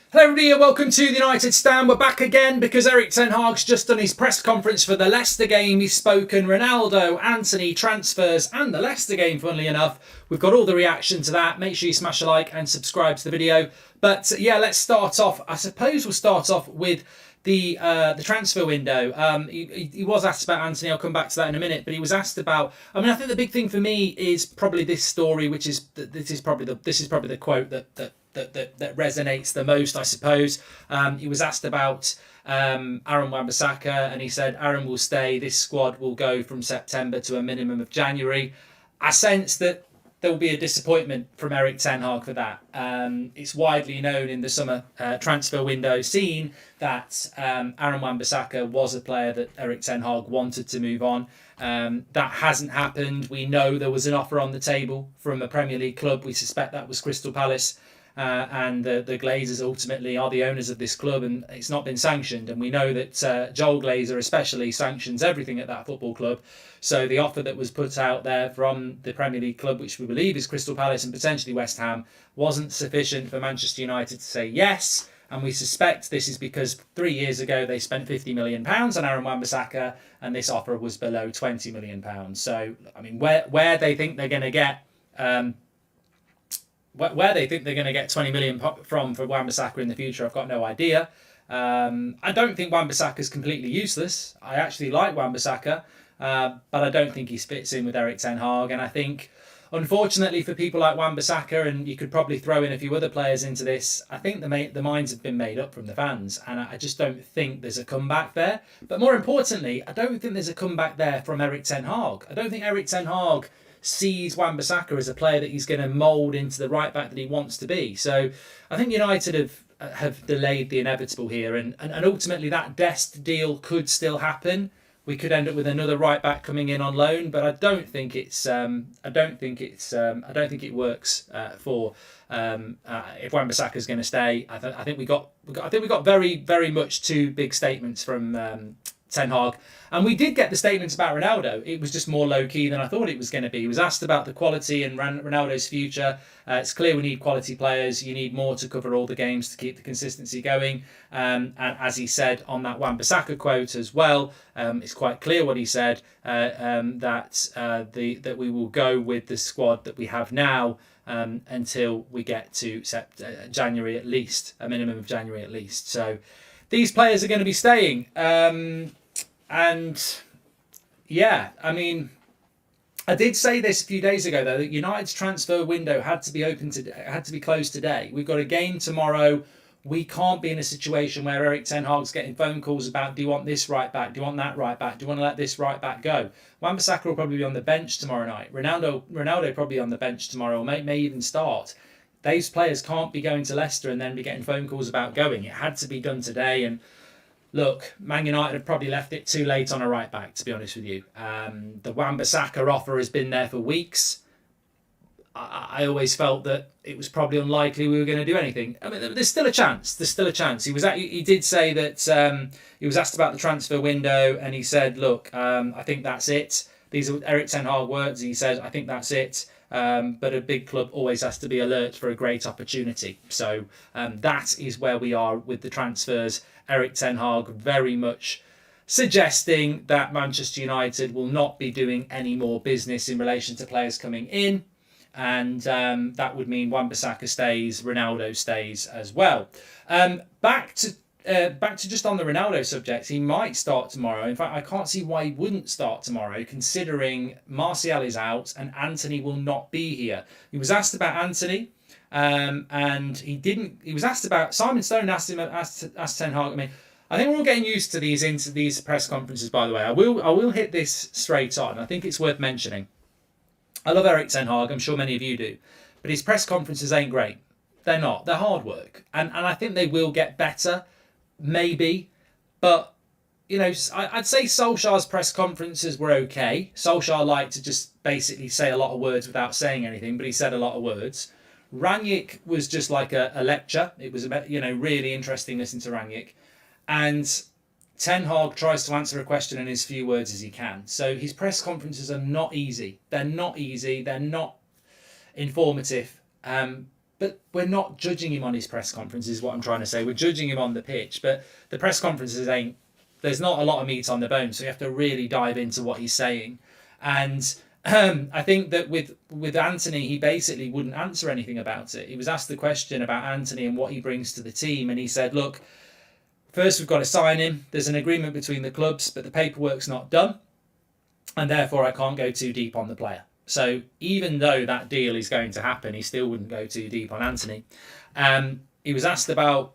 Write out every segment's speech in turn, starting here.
Hello everybody and welcome to the United Stand. We're back again because Erik ten Hag's just done his press conference for the Leicester game. He's spoken Ronaldo, Antony, transfers and the Leicester game, funnily enough. We've got all the reaction to that. Make sure you smash a like and subscribe to the video. But yeah, let's start off. I suppose we'll start off with the transfer window. He was asked about Antony. I'll come back to that in a minute. But he was asked about. I mean, I think the big thing for me is probably this story, which is this is probably the quote that resonates the most, I suppose. He was asked about Aaron Wan-Bissaka, and he said Aaron will stay. This squad will go from September to a minimum of January. I sense that there will be a disappointment from Erik ten Hag for that. It's widely known in the summer transfer window scene that Aaron Wan-Bissaka was a player that Erik ten Hag wanted to move on. That hasn't happened. We know there was an offer on the table from a Premier League club. We suspect that was Crystal Palace. And the Glazers ultimately are the owners of this club, and it's not been sanctioned. And we know that Joel Glazer especially sanctions everything at that football club. So the offer that was put out there from the Premier League club, which we believe is Crystal Palace and potentially West Ham, wasn't sufficient for Manchester United to say yes. And we suspect this is because 3 years ago they spent £50 million on Aaron Wan-Bissaka, and this offer was below £20 million. So, I mean, where they think they're going to get... where they think they're going to get 20 million from for Wan-Bissaka in the future, I've got no idea. I don't think Wan-Bissaka is completely useless. I actually like Wan-Bissaka, but I don't think he fits in with Erik ten Hag. And I think, unfortunately for people like Wan-Bissaka, and you could probably throw in a few other players into this, I think the minds have been made up from the fans, and I just don't think there's a comeback there. But more importantly, I don't think there's a comeback there from Erik ten Hag. I don't think Erik ten Hag sees Wan-Bissaka as a player that he's going to mould into the right back that he wants to be. So I think United have delayed the inevitable here, and ultimately that Dest deal could still happen. We could end up with another right back coming in on loan, but I don't think it works for if Wan-Bissaka is going to stay. I think we got very, very much two big statements from ten Hag, and we did get the statements about Ronaldo. It was just more low key than I thought it was going to be. He was asked about the quality and Ronaldo's future. It's clear we need quality players. You need more to cover all the games to keep the consistency going. And as he said on that Wan-Bissaka quote as well, it's quite clear what he said, that we will go with the squad that we have now until we get to January at least, a minimum of January at least. So these players are going to be staying. And yeah, I mean, I did say this a few days ago though, that United's transfer window had to be closed today. We've got a game tomorrow. We can't be in a situation where Erik ten Hag's getting phone calls about, do you want this right back? Do you want that right back? Do you want to let this right back go? Wan-Bissaka will probably be on the bench tomorrow night. Ronaldo probably on the bench tomorrow, or may even start. Those players can't be going to Leicester and then be getting phone calls about going. It had to be done today. And look, Man United have probably left it too late on a right back, to be honest with you. The Wan-Bissaka offer has been there for weeks. I always felt that it was probably unlikely we were going to do anything. I mean, there's still a chance. He did say that he was asked about the transfer window, and he said, look, I think that's it. These are Erik ten Hag words. He said, I think that's it. But a big club always has to be alert for a great opportunity. So that is where we are with the transfers. Erik ten Hag very much suggesting that Manchester United will not be doing any more business in relation to players coming in. And that would mean Wan-Bissaka stays, Ronaldo stays as well. Back to just on the Ronaldo subject, he might start tomorrow. In fact, I can't see why he wouldn't start tomorrow, considering Martial is out and Antony will not be here. He was asked about Antony, and he didn't. He was asked about Simon Stone. Asked ten Hag. I mean, I think we're all getting used to these press conferences. By the way, I will hit this straight on. I think it's worth mentioning. I love Erik ten Hag. I'm sure many of you do, but his press conferences ain't great. They're not. They're hard work, and I think they will get better. Maybe, but you know, I'd say Solskjaer's press conferences were okay. Solskjaer liked to just basically say a lot of words without saying anything, but he said a lot of words. Rangnick was just like a lecture. It was really interesting listening to Rangnick, and Ten Hag tries to answer a question in as few words as he can. So his press conferences are not easy. They're not easy. They're not informative. But we're not judging him on his press conferences, is what I'm trying to say. We're judging him on the pitch, but the press conferences there's not a lot of meat on the bone, so you have to really dive into what he's saying. And I think that with Anthony, he basically wouldn't answer anything about it. He was asked the question about Anthony and what he brings to the team, and he said, look, first we've got to sign him. There's an agreement between the clubs, but the paperwork's not done, and therefore I can't go too deep on the player. So even though that deal is going to happen, he still wouldn't go too deep on Anthony. He was asked about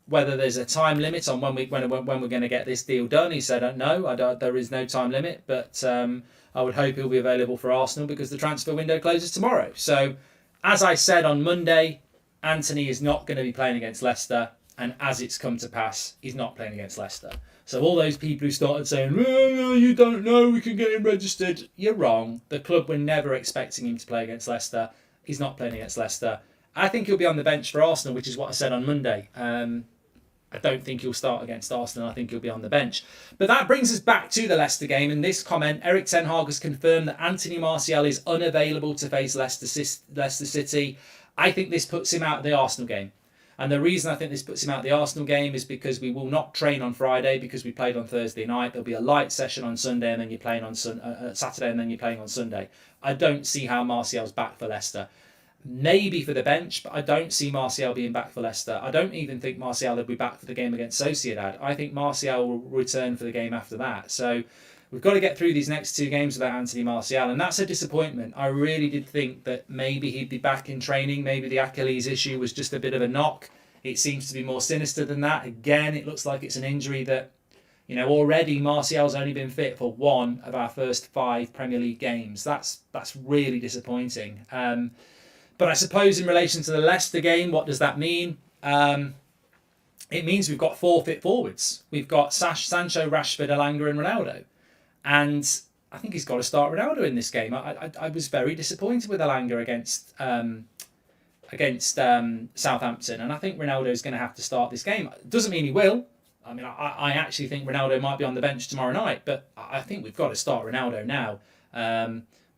whether there's a time limit on when we're going to get this deal done. He said, no, there is no time limit, but I would hope he'll be available for Arsenal because the transfer window closes tomorrow. So as I said on Monday, Anthony is not going to be playing against Leicester, and as it's come to pass, he's not playing against Leicester. So all those people who started saying, no, you don't know, we can get him registered, you're wrong. The club were never expecting him to play against Leicester. He's not playing against Leicester. I think he'll be on the bench for Arsenal, which is what I said on Monday. I don't think he'll start against Arsenal. I think he'll be on the bench. But that brings us back to the Leicester game. In this comment, Erik ten Hag has confirmed that Anthony Martial is unavailable to face Leicester City. I think this puts him out of the Arsenal game. And the reason I think this puts him out of the Arsenal game is because we will not train on Friday because we played on Thursday night. There'll be a light session on Sunday and then you're playing on Saturday and then you're playing on Sunday. I don't see how Martial's back for Leicester. Maybe for the bench, but I don't see Martial being back for Leicester. I don't even think Martial will be back for the game against Sociedad. I think Martial will return for the game after that. So we've got to get through these next two games without Anthony Martial, and that's a disappointment. I really did think that maybe he'd be back in training. Maybe the Achilles issue was just a bit of a knock. It seems to be more sinister than that. Again, it looks like it's an injury that, already Martial's only been fit for one of our first 5 Premier League games. That's really disappointing. But I suppose in relation to the Leicester game, what does that mean? It means we've got 4 fit forwards. We've got Sancho, Rashford, Elanga and Ronaldo. And I think he's got to start Ronaldo in this game. I was very disappointed with Elanga against Southampton. And I think Ronaldo is going to have to start this game. Doesn't mean he will. I mean, I actually think Ronaldo might be on the bench tomorrow night. But I think we've got to start Ronaldo now.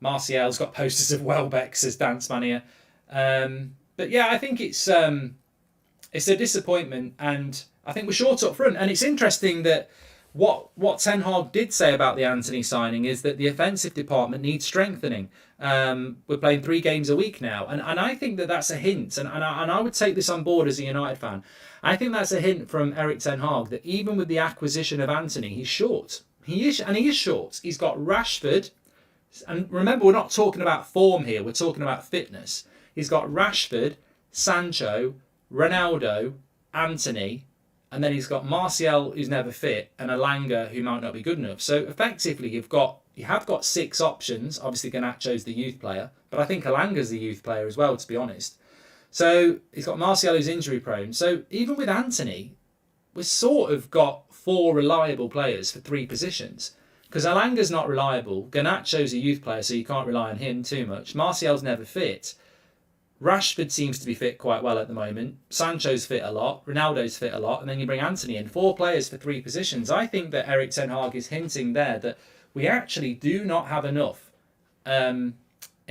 Martial's got posters of Welbeck, says Dance Mania. But yeah, I think it's a disappointment, and I think we're short up front. And it's interesting that what Ten Hag did say about the Anthony signing is that the offensive department needs strengthening. We're playing 3 games a week now, and I think that that's a hint, and I would take this on board as a United fan. I think that's a hint from Erik ten Hag that even with the acquisition of Anthony, he's short. He is short. He's got Rashford, and remember, we're not talking about form here. We're talking about fitness. He's got Rashford, Sancho, Ronaldo, Anthony, and then he's got Martial, who's never fit, and Elanga, who might not be good enough. So effectively, you have got 6 options. Obviously, Garnacho's the youth player, but I think Elanga's the youth player as well, to be honest. So he's got Martial, who's injury prone. So even with Anthony, we've sort of got 4 reliable players for 3 positions. Because Elanga's not reliable. Garnacho's a youth player, so you can't rely on him too much. Martial's never fit. Rashford seems to be fit quite well at the moment. Sancho's fit a lot. Ronaldo's fit a lot. And then you bring Anthony in. 4 players for 3 positions. I think that Erik ten Hag is hinting there that we actually do not have enough in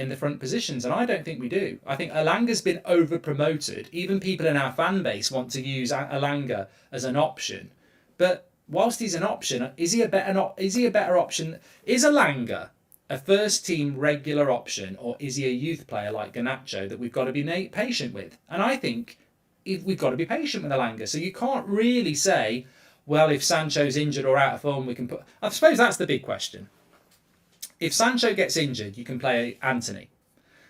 the front positions. And I don't think we do. I think Elanga's been over-promoted. Even people in our fan base want to use Elanga as an option. But whilst he's an option, is he a better option? Is Elanga a first-team regular option, or is he a youth player like Garnacho that we've got to be patient with? And I think we've got to be patient with Elanga. So you can't really say, well, if Sancho's injured or out of form, we can put... I suppose that's the big question. If Sancho gets injured, you can play Anthony.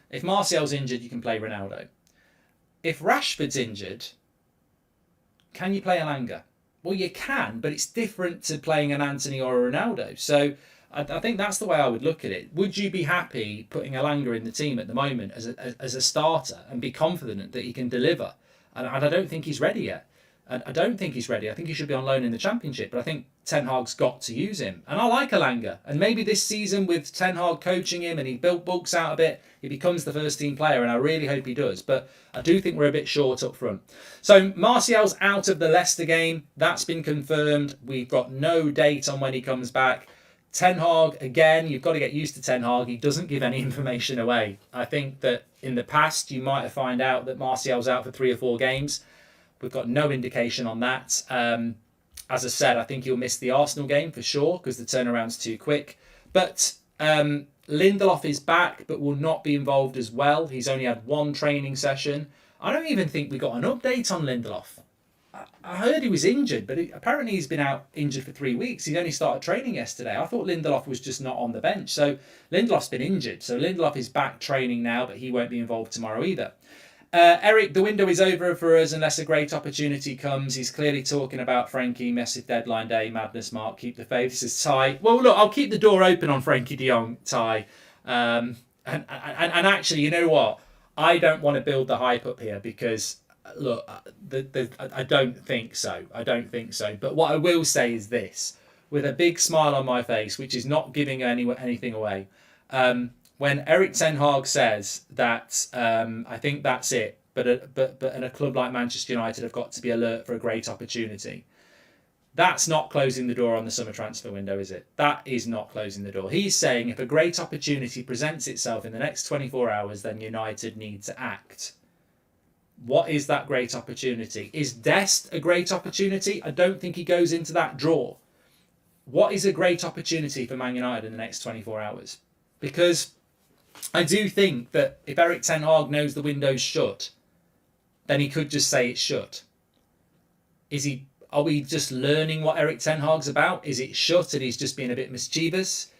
If Martial's injured, you can play Ronaldo. If Rashford's injured, can you play Elanga? Well, you can, but it's different to playing an Anthony or a Ronaldo. So I think that's the way I would look at it. Would you be happy putting Elanga in the team at the moment as a starter and be confident that he can deliver? And I don't think he's ready yet. I don't think he's ready. I think he should be on loan in the Championship, but I think Ten Hag's got to use him. And I like Elanga. And maybe this season with Ten Hag coaching him and he bulks out a bit, he becomes the first team player, and I really hope he does. But I do think we're a bit short up front. So Martial's out of the Leicester game. That's been confirmed. We've got no date on when he comes back. Ten Hag, again, you've got to get used to Ten Hag. He doesn't give any information away. I think that in the past, you might have found out that Martial's out for 3 or 4 games. We've got no indication on that. As I said, I think he'll miss the Arsenal game for sure because the turnaround's too quick. But Lindelof is back but will not be involved as well. He's only had 1 training session. I don't even think we got an update on Lindelof. I heard he was injured, but apparently he's been out injured for 3 weeks. He only started training yesterday. I thought Lindelof was just not on the bench. So Lindelof's been injured. So Lindelof is back training now, but he won't be involved tomorrow either. Eric, the window is over for us unless a great opportunity comes. He's clearly talking about Frankie, massive deadline day, madness, Mark, keep the faith. This is Ty. Well, look, I'll keep the door open on Frankie de Jong, Ty. And actually, you know what? I don't want to build the hype up here because, look, I don't think so. I don't think so. But what I will say is this, with a big smile on my face, which is not giving anything away. When Eric Ten Hag says that, I think that's it. But in a club like Manchester United have got to be alert for a great opportunity. That's not closing the door on the summer transfer window, is it? That is not closing the door. He's saying if a great opportunity presents itself in the next 24 hours, then United need to act. What is that great opportunity? Is Dest a great opportunity? I don't think he goes into that draw. What is a great opportunity for Man United in the next 24 hours? Because I do think that if Eric Ten Hag knows the window's shut, then he could just say it's shut. Are we just learning what Eric Ten Hag's about? Is it shut and he's just being a bit mischievous?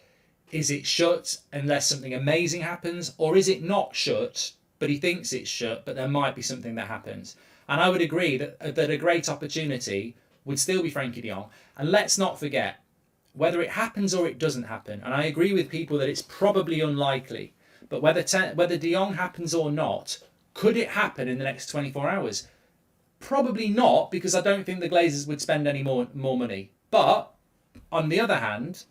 Is it shut unless something amazing happens? Or is it not shut, but he thinks it's shut, but there might be something that happens? And I would agree that a great opportunity would still be Frankie de Jong. And let's not forget, whether it happens or it doesn't happen, and I agree with people that it's probably unlikely, but whether de Jong happens or not, could it happen in the next 24 hours? Probably not, because I don't think the Glazers would spend any more money. But, on the other hand,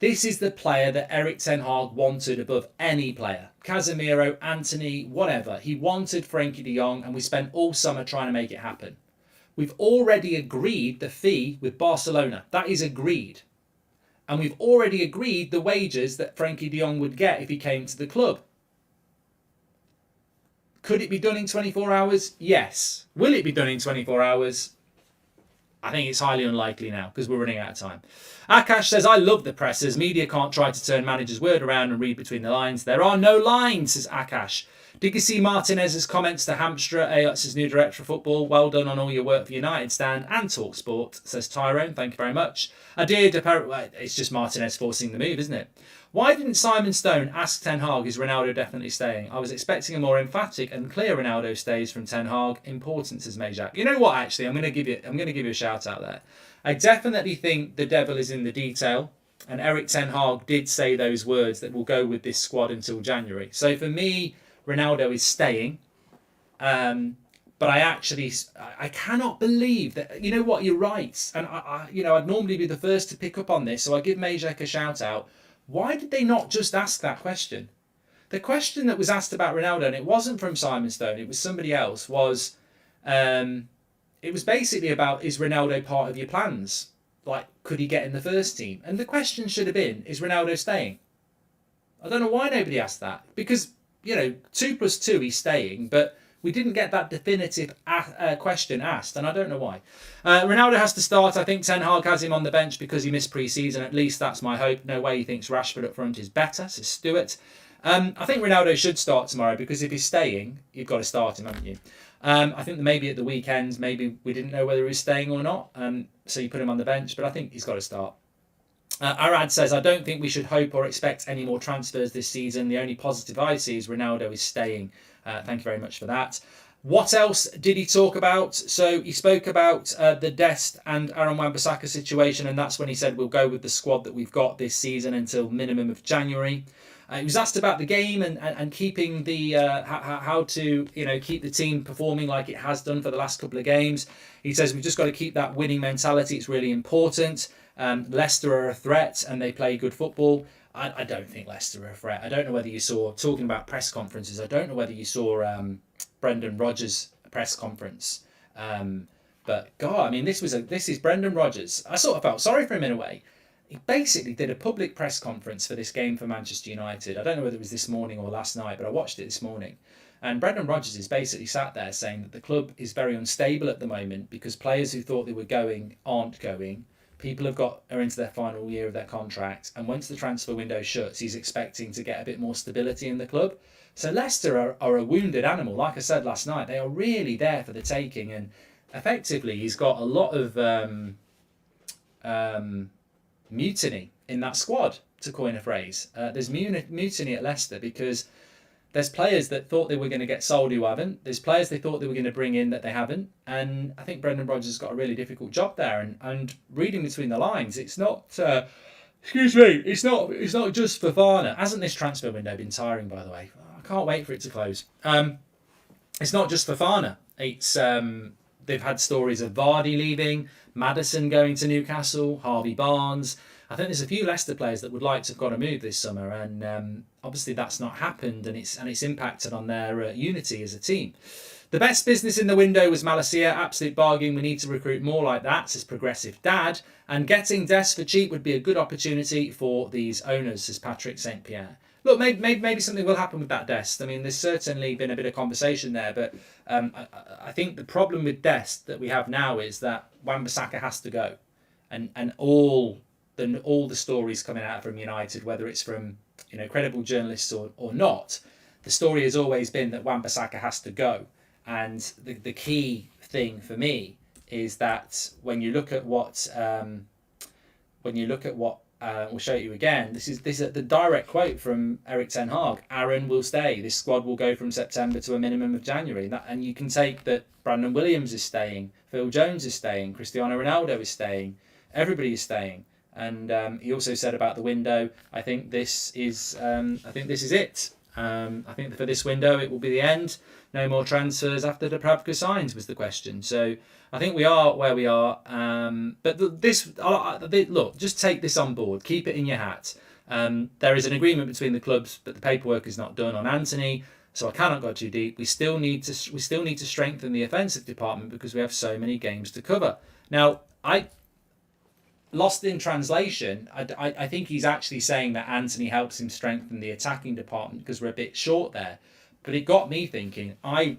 this is the player that Eric Ten Hag wanted above any player. Casemiro, Antony, whatever. He wanted Frankie de Jong, and we spent all summer trying to make it happen. We've already agreed the fee with Barcelona. That is agreed. And we've already agreed the wages that Frankie de Jong would get if he came to the club. Could it be done in 24 hours? Yes. Will it be done in 24 hours? I think it's highly unlikely now because we're running out of time. Akash says, I love the pressers. Media can't try to turn managers' word around and read between the lines. There are no lines, says Akash. Did you see Martinez's comments to Hamstra, Ajax's new director of football? Well done on all your work for United Stand and TalkSport, says Tyrone. Thank you very much. It's just Martinez forcing the move, isn't it? Why didn't Simon Stone ask Ten Hag, is Ronaldo definitely staying? I was expecting a more emphatic and clear Ronaldo stays from Ten Hag. Important, says Majak. You know what, actually, I'm going to give you a shout out there. I definitely think the devil is in the detail. And Eric Ten Hag did say those words that will go with this squad until January. So for me, Ronaldo is staying. But I cannot believe that, you know what, you're right. And I'd normally be the first to pick up on this. So I give Majak a shout out. Why did they not just ask that question? The question that was asked about Ronaldo, and it wasn't from Simon Stone, it was somebody else, was it was basically about, is Ronaldo part of your plans? Like, could he get in the first team? And the question should have been, is Ronaldo staying? I don't know why nobody asked that. Because, 2 + 2, he's staying, but we didn't get that definitive question asked, and I don't know why. Ronaldo has to start. I think Ten Hag has him on the bench because he missed pre-season. At least that's my hope. No way he thinks Rashford up front is better, says Stuart. I think Ronaldo should start tomorrow because if he's staying, you've got to start him, haven't you? I think that maybe at the weekends, maybe we didn't know whether he was staying or not, so you put him on the bench, but I think he's got to start. Arad says, I don't think we should hope or expect any more transfers this season. The only positive I see is Ronaldo is staying. Thank you very much for that. What else did he talk about? So he spoke about the Dest and Aaron Wan-Bissaka situation, and that's when he said we'll go with the squad that we've got this season until minimum of January. He was asked about the game and keeping the how to keep the team performing like it has done for the last couple of games. He says we've just got to keep that winning mentality. It's really important. Leicester are a threat and they play good football. I don't think Leicester are a threat. I don't know whether you saw, talking about press conferences, I don't know whether you saw Brendan Rodgers' press conference. But God, I mean, this is Brendan Rodgers. I sort of felt sorry for him in a way. he basically did a public press conference for this game for Manchester United. I don't know whether it was this morning or last night, but I watched it this morning. And Brendan Rodgers is basically sat there saying that the club is very unstable at the moment because players who thought they were going aren't going. People are into their final year of their contract, and once the transfer window shuts, he's expecting to get a bit more stability in the club. So Leicester are a wounded animal. Like I said last night, they are really there for the taking, and effectively he's got a lot of mutiny in that squad, to coin a phrase. There's mutiny at Leicester because there's players that thought they were going to get sold who haven't. There's players they thought they were going to bring in that they haven't. And I think Brendan Rodgers has got a really difficult job there. And reading between the lines, it's not. It's not just Fofana. Hasn't this transfer window been tiring? By the way, I can't wait for it to close. It's not just Fofana. It's they've had stories of Vardy leaving, Maddison going to Newcastle, Harvey Barnes. I think there's a few Leicester players that would like to have got a move this summer, and obviously that's not happened, and it's impacted on their unity as a team. The best business in the window was Malacia, absolute bargain. We need to recruit more like that, says Progressive Dad. And getting Dest for cheap would be a good opportunity for these owners, says Patrick St. Pierre. Look, maybe something will happen with that Dest. I mean, there's certainly been a bit of conversation there, but I think the problem with Dest that we have now is that Wan-Bissaka has to go, and all the stories coming out from United, whether it's from credible journalists or not, the story has always been that Wan-Bissaka has to go. And the key thing for me is that when you look at what we'll show you again. This is the direct quote from Erik ten Hag. Aaron will stay. This squad will go from September to a minimum of January. And you can take that Brandon Williams is staying, Phil Jones is staying, Cristiano Ronaldo is staying, everybody is staying. And he also said about the window, I think this is it. I think for this window it will be the end. No more transfers after Dubravka signs was the question. So I think we are where we are. But look, just take this on board. Keep it in your hat. There is an agreement between the clubs, but the paperwork is not done on Anthony. So I cannot go too deep. We still need to strengthen the offensive department because we have so many games to cover. Now, lost in translation, I think he's actually saying that Anthony helps him strengthen the attacking department because we're a bit short there. But it got me thinking. I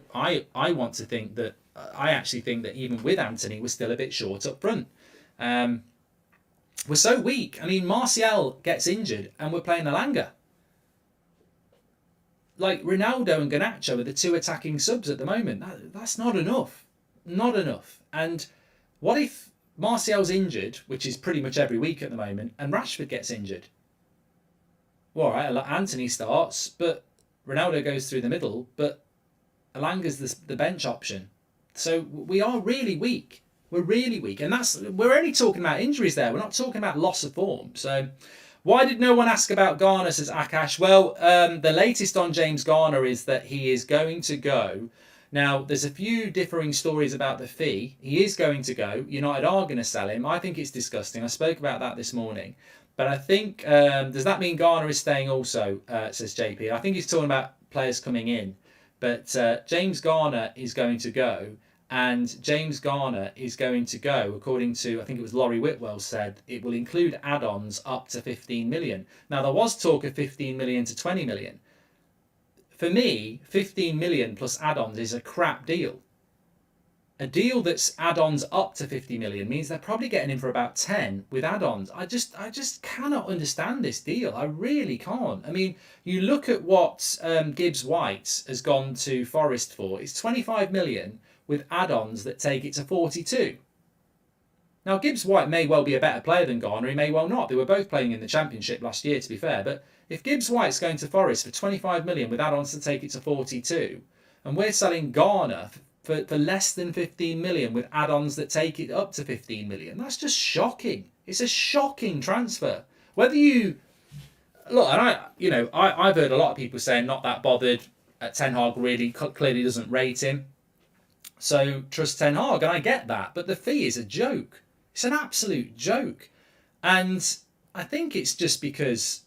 want to think that I actually think that even with Anthony, we're still a bit short up front. We're so weak. I mean, Martial gets injured and we're playing Elanga. Like Ronaldo and Garnacho are the two attacking subs at the moment. That's not enough. Not enough. And what if Martial's injured, which is pretty much every week at the moment, and Rashford gets injured? Well, all right, Anthony starts, but Ronaldo goes through the middle, but Elanga's the bench option. So we are really weak. We're really weak. And we're only talking about injuries there. We're not talking about loss of form. So why did no one ask about Garner, says Akash? Well, the latest on James Garner is that he is going to go. Now, there's a few differing stories about the fee. He is going to go. United are going to sell him. I think it's disgusting. I spoke about that this morning. But I think, does that mean Garner is staying also, says JP? I think he's talking about players coming in. But James Garner is going to go. And James Garner is going to go, according to, I think it was Laurie Whitwell said, it will include add-ons up to 15 million. Now, there was talk of 15 million to 20 million. For me, 15 million plus add-ons is a crap deal. A deal that's add-ons up to 50 million means they're probably getting in for about 10 with add-ons. I just cannot understand this deal. I really can't. I mean, you look at what Gibbs White has gone to Forest for. It's 25 million with add-ons that take it to 42. Now, Gibbs White may well be a better player than Garner. He may well not. They were both playing in the Championship last year, to be fair. But if Gibbs White's going to Forest for 25 million with add-ons to take it to 42, and we're selling Garner for less than 15 million with add-ons that take it up to 15 million, that's just shocking. It's a shocking transfer. Whether you look, and I've heard a lot of people saying not that bothered. Ten Hag really clearly doesn't rate him, so trust Ten Hag, and I get that. But the fee is a joke. It's an absolute joke, and I think it's just because.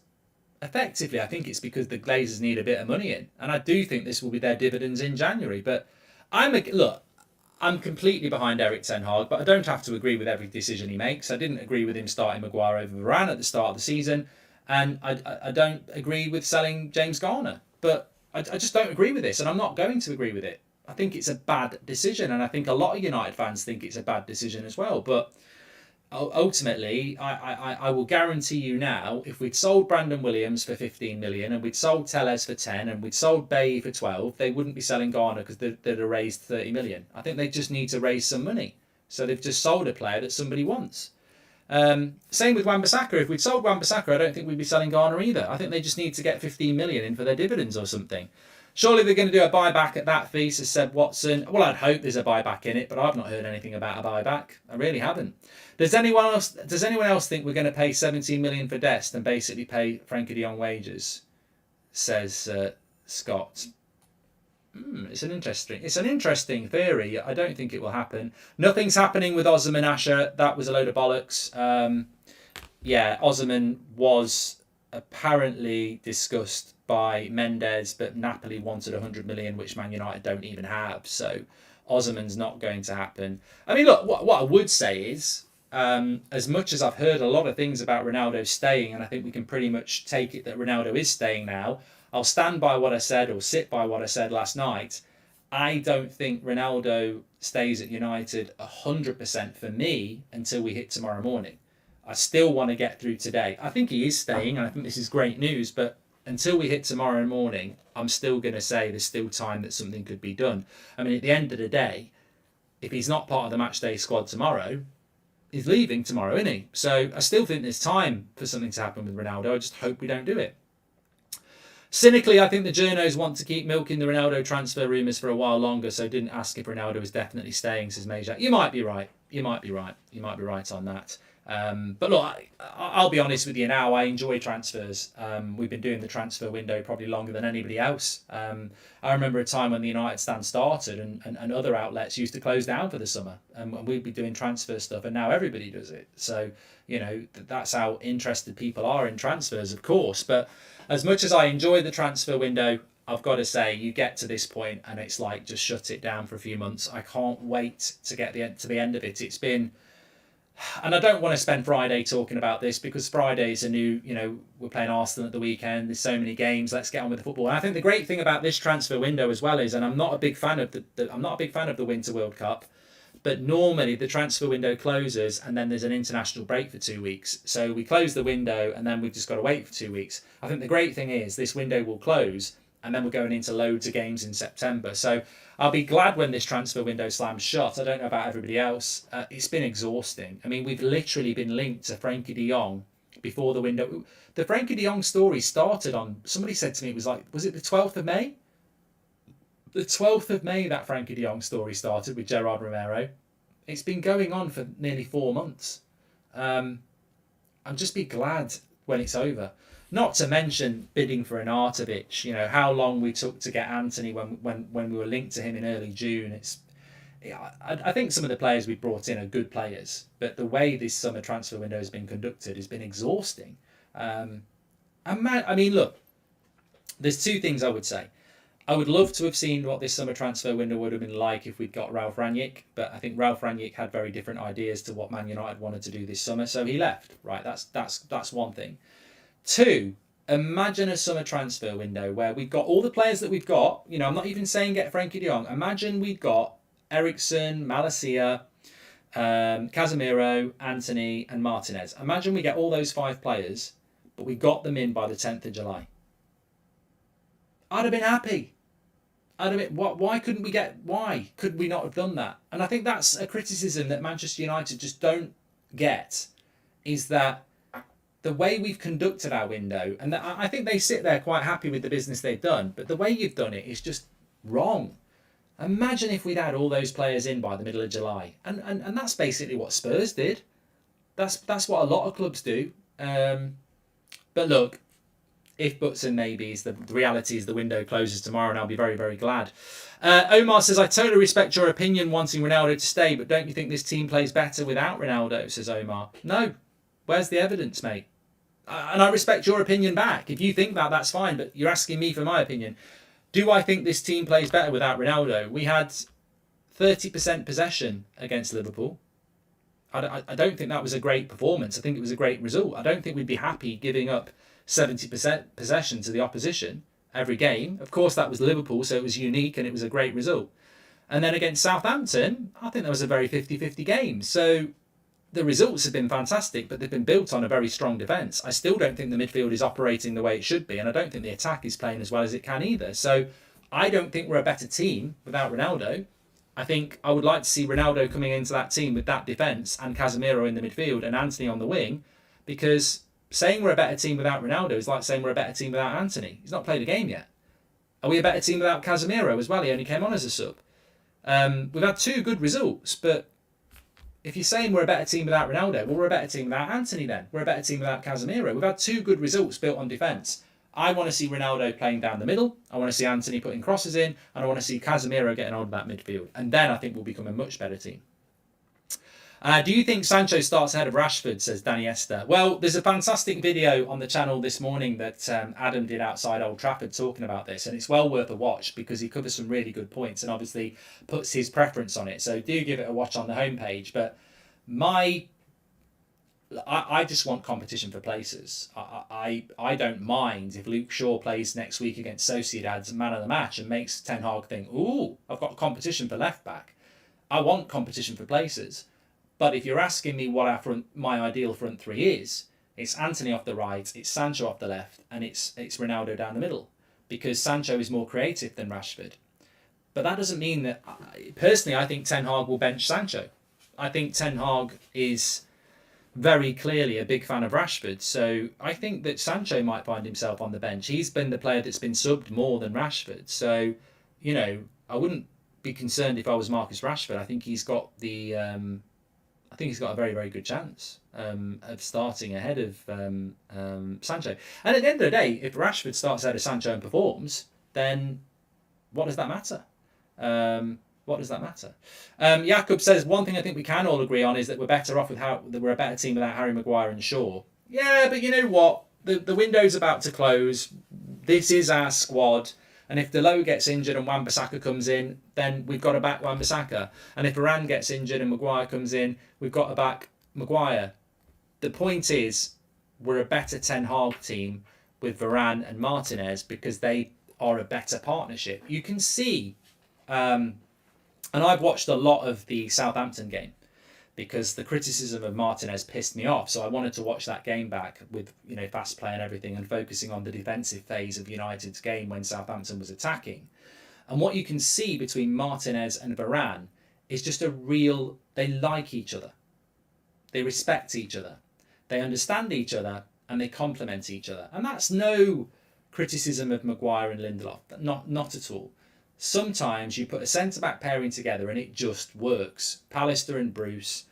Effectively, I think it's because the Glazers need a bit of money in, and I do think this will be their dividends in January. But I'm completely behind Eric Ten Hag, but I don't have to agree with every decision he makes. I didn't agree with him starting Maguire over Varane at the start of the season, and I don't agree with selling James Garner. But I just don't agree with this, and I'm not going to agree with it. I think it's a bad decision, and I think a lot of United fans think it's a bad decision as well. But ultimately, I will guarantee you now, if we'd sold Brandon Williams for 15 million and we'd sold Telles for 10 and we'd sold Bailly for 12, they wouldn't be selling Garner because they'd have raised 30 million. I think they just need to raise some money. So they've just sold a player that somebody wants. Same with Wan-Bissaka. If we'd sold Wan-Bissaka, I don't think we'd be selling Garner either. I think they just need to get 15 million in for their dividends or something. Surely they're going to do a buyback at that fee, says Seb Watson. Well, I'd hope there's a buyback in it, but I've not heard anything about a buyback. I really haven't. Does anyone else think we're going to pay 17 million for Dest and basically pay Frankie de Jong wages? Says Scott. It's an interesting theory. I don't think it will happen. Nothing's happening with Osimhen Asher. That was a load of bollocks. Osimhen was apparently discussed by Mendes, but Napoli wanted 100 million, which Man United don't even have. So Osimhen's not going to happen. I mean, look, what I would say is, as much as I've heard a lot of things about Ronaldo staying, and I think we can pretty much take it that Ronaldo is staying now, I'll stand by what I said or sit by what I said last night. I don't think Ronaldo stays at United 100% for me until we hit tomorrow morning. I still want to get through today. I think he is staying, and I think this is great news, but until we hit tomorrow morning, I'm still going to say there's still time that something could be done. I mean, at the end of the day, if he's not part of the matchday squad tomorrow, he's leaving tomorrow, isn't he? So I still think there's time for something to happen with Ronaldo. I just hope we don't do it. Cynically, I think the journos want to keep milking the Ronaldo transfer rumours for a while longer, so didn't ask if Ronaldo was definitely staying, says Majak. You might be right. You might be right on that. But look, I'll be honest with you now, I enjoy transfers. We've been doing the transfer window probably longer than anybody else. I remember a time when the United stand started and other outlets used to close down for the summer, and we'd be doing transfer stuff, and now everybody does it. So, you know, that's how interested people are in transfers, of course. But as much as I enjoy the transfer window, I've got to say, you get to this point and it's like, just shut it down for a few months. I can't wait to get to the end of it. It's been... And I don't want to spend Friday talking about this because Friday is a new, we're playing Arsenal at the weekend. There's so many games. Let's get on with the football. And I think the great thing about this transfer window as well is, and I'm not a big fan of the Winter World Cup, but normally the transfer window closes and then there's an international break for 2 weeks. So we close the window and then we've just got to wait for 2 weeks. I think the great thing is this window will close and then we're going into loads of games in September. So I'll be glad when this transfer window slams shut. I don't know about everybody else. It's been exhausting. I mean, we've literally been linked to Frankie de Jong before the window. The Frankie de Jong story started on, somebody said to me, was it the 12th of May? The 12th of May that Frankie de Jong story started with Gerard Romero. It's been going on for nearly 4 months. I'll just be glad when it's over. Not to mention bidding for an Arnautovic, how long we took to get Anthony when we were linked to him in early June. I think some of the players we brought in are good players, but the way this summer transfer window has been conducted has been exhausting. Look, there's two things I would say. I would love to have seen what this summer transfer window would have been like if we'd got Ralf Rangnick, but I think Ralf Rangnick had very different ideas to what Man United wanted to do this summer, so he left. Right, that's one thing. Two, imagine a summer transfer window where we've got all the players that we've got. I'm not even saying get Frankie de Jong. Imagine we've got Eriksen, Malacia, Casemiro, Anthony, and Martinez. Imagine we get all those 5 players, but we got them in by the 10th of July. I'd have been happy. Why couldn't we why could we not have done that? And I think that's a criticism that Manchester United just don't get, is that the way we've conducted our window, and I think they sit there quite happy with the business they've done, but the way you've done it is just wrong. Imagine if we'd had all those players in by the middle of July, and that's basically what Spurs did. That's what a lot of clubs do. But look, if buts and maybes, the reality is the window closes tomorrow, and I'll be very, very glad. Omar says, I totally respect your opinion wanting Ronaldo to stay, but don't you think this team plays better without Ronaldo, says Omar. No. Where's the evidence, mate? And I respect your opinion back. If you think that, that's fine, but you're asking me for my opinion. Do I think this team plays better without Ronaldo? We had 30% possession against Liverpool. I don't think that was a great performance. I think it was a great result. I don't think we'd be happy giving up 70% possession to the opposition every game. Of course, that was Liverpool, so it was unique and it was a great result. And then against Southampton, I think that was a very 50-50 game. So the results have been fantastic, but they've been built on a very strong defence. I still don't think the midfield is operating the way it should be, and I don't think the attack is playing as well as it can either. So I don't think we're a better team without Ronaldo. I think I would like to see Ronaldo coming into that team with that defence and Casemiro in the midfield and Antony on the wing, because saying we're a better team without Ronaldo is like saying we're a better team without Antony. He's not played a game yet. Are we a better team without Casemiro as well? He only came on as a sub. We've had 2 good results, but if you're saying we're a better team without Ronaldo, well, we're a better team without Antony then. We're a better team without Casemiro. We've had 2 good results built on defence. I want to see Ronaldo playing down the middle. I want to see Antony putting crosses in. And I want to see Casemiro getting on that midfield. And then I think we'll become a much better team. Do you think Sancho starts ahead of Rashford, says Danny Esther? Well, there's a fantastic video on the channel this morning that Adam did outside Old Trafford talking about this. And it's well worth a watch because he covers some really good points and obviously puts his preference on it. So do give it a watch on the homepage. But I just want competition for places. I don't mind if Luke Shaw plays next week against Sociedad's man of the match and makes Ten Hag think, ooh, I've got competition for left back. I want competition for places. But if you're asking me what my ideal front three is, it's Antony off the right, it's Sancho off the left, and it's Ronaldo down the middle. Because Sancho is more creative than Rashford. But that doesn't mean that, personally, I think Ten Hag will bench Sancho. I think Ten Hag is very clearly a big fan of Rashford. So I think that Sancho might find himself on the bench. He's been the player that's been subbed more than Rashford. So, I wouldn't be concerned if I was Marcus Rashford. I think he's got a very, very good chance of starting ahead of Sancho. And at the end of the day, if Rashford starts ahead of Sancho and performs, then what does that matter? What does that matter? Jakob says, one thing I think we can all agree on is that we're better off that we're a better team without Harry Maguire and Shaw. Yeah, but you know what? The window's about to close. This is our squad. And if Delo gets injured and Wan-Bissaka comes in, then we've got to back Wan-Bissaka. And if Varane gets injured and Maguire comes in, we've got to back Maguire. The point is, we're a better Ten Hag team with Varane and Martinez because they are a better partnership. You can see... and I've watched a lot of the Southampton game because the criticism of Martinez pissed me off. So I wanted to watch that game back with, fast play and everything and focusing on the defensive phase of United's game when Southampton was attacking. And what you can see between Martinez and Varane is just they like each other. They respect each other. They understand each other and they complement each other. And that's no criticism of Maguire and Lindelof. Not at all. Sometimes you put a centre-back pairing together and it just works. Pallister and Bruce,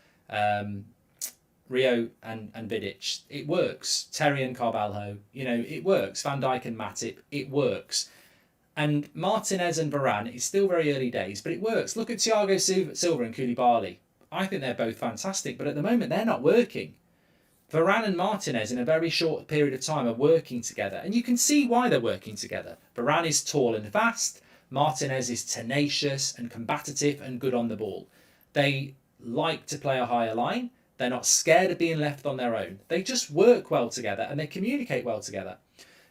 Rio and Vidic, it works. Terry and Carvalho, it works. Van Dijk and Matip, it works. And Martinez and Varane, it's still very early days, but it works. Look at Thiago Silva and Koulibaly. I think they're both fantastic, but at the moment they're not working. Varane and Martinez in a very short period of time are working together. And you can see why they're working together. Varane is tall and fast. Martinez is tenacious and combative and good on the ball. They like to play a higher line. They're not scared of being left on their own. They just work well together and they communicate well together.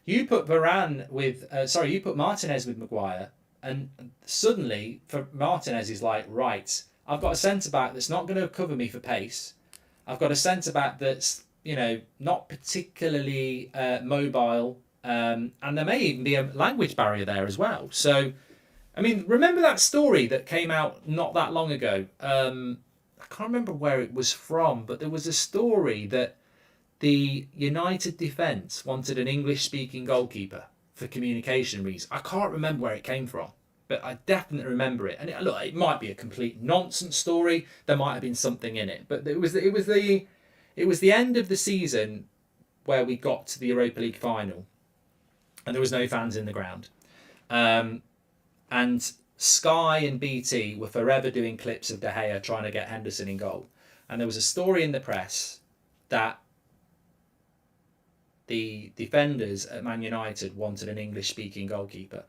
You put Martinez with Maguire, and suddenly for Martinez is like, right, I've got a centre back that's not going to cover me for pace. I've got a centre back that's not particularly mobile. And there may even be a language barrier there as well. So, remember that story that came out not that long ago? I can't remember where it was from, but there was a story that the United defence wanted an English-speaking goalkeeper for communication reasons. I can't remember where it came from, but I definitely remember it. And it might be a complete nonsense story. There might have been something in it, but it was the end of the season where we got to the Europa League final. And there was no fans in the ground. And Sky and BT were forever doing clips of De Gea trying to get Henderson in goal. And there was a story in the press that the defenders at Man United wanted an English-speaking goalkeeper.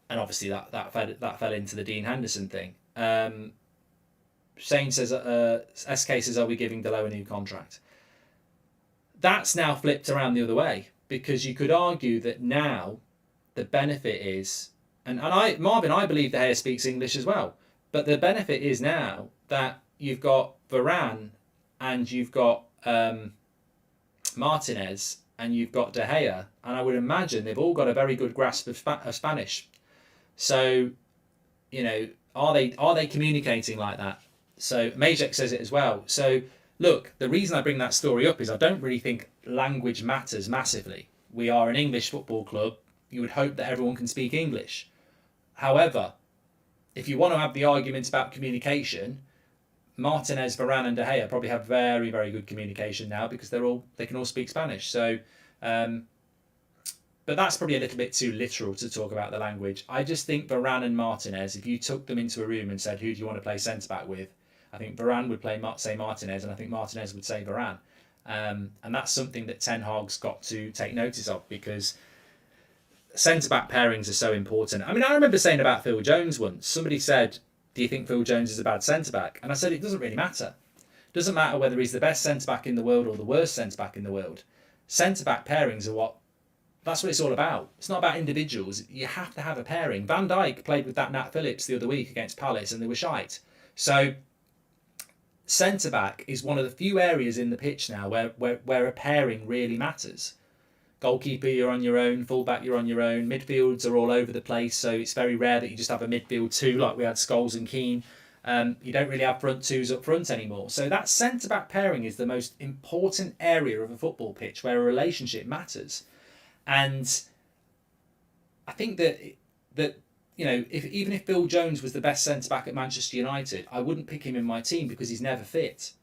And obviously that fell into the Dean Henderson thing. Shane says, SK says, are we giving Delo a new contract? That's now flipped around the other way, because you could argue that now the benefit is, and Marvin, I believe De Gea speaks English as well, but the benefit is now that you've got Varane and you've got Martinez and you've got De Gea, and I would imagine they've all got a very good grasp of Spanish. So, are they communicating like that? So Majek says it as well. So look, the reason I bring that story up is I don't really think language matters massively. We are an English football club. You would hope that everyone can speak English. However, if you want to have the arguments about communication, Martinez, Varane, and De Gea probably have very, very good communication now, because they can all speak Spanish. So, but that's probably a little bit too literal to talk about the language. I just think Varane and Martinez, if you took them into a room and said, who do you want to play centre back with? I think Varane would say Martinez, and I think Martinez would say Varane. And that's something that Ten Hag's got to take notice of, because centre-back pairings are so important. I mean, I remember saying about Phil Jones once, somebody said, do you think Phil Jones is a bad centre-back? And I said, it doesn't really matter. It doesn't matter whether he's the best centre-back in the world or the worst centre-back in the world. Centre-back pairings are that's what it's all about. It's not about individuals. You have to have a pairing. Van Dijk played with that Nat Phillips the other week against Palace, and they were shite. So centre-back is one of the few areas in the pitch now where a pairing really matters. Goalkeeper, you're on your own. Fullback, you're on your own. Midfields are all over the place, so it's very rare that you just have a midfield two like we had Scholes and Keane. You don't really have front twos up front anymore. So that centre-back pairing is the most important area of a football pitch where a relationship matters. And I think that even if Phil Jones was the best centre-back at Manchester United, I wouldn't pick him in my team because he's never fit.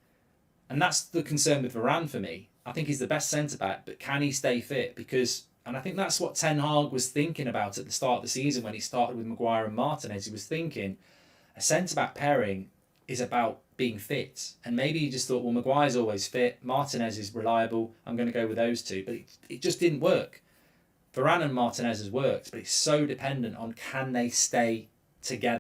And that's the concern with Varane for me. I think he's the best centre-back, but can he stay fit? And I think that's what Ten Hag was thinking about at the start of the season when he started with Maguire and Martinez. He was thinking a centre-back pairing is about being fit. And maybe he just thought, well, Maguire's always fit, Martinez is reliable, I'm going to go with those two. But it just didn't work. Varane and Martinez has worked, but it's so dependent on can they stay together.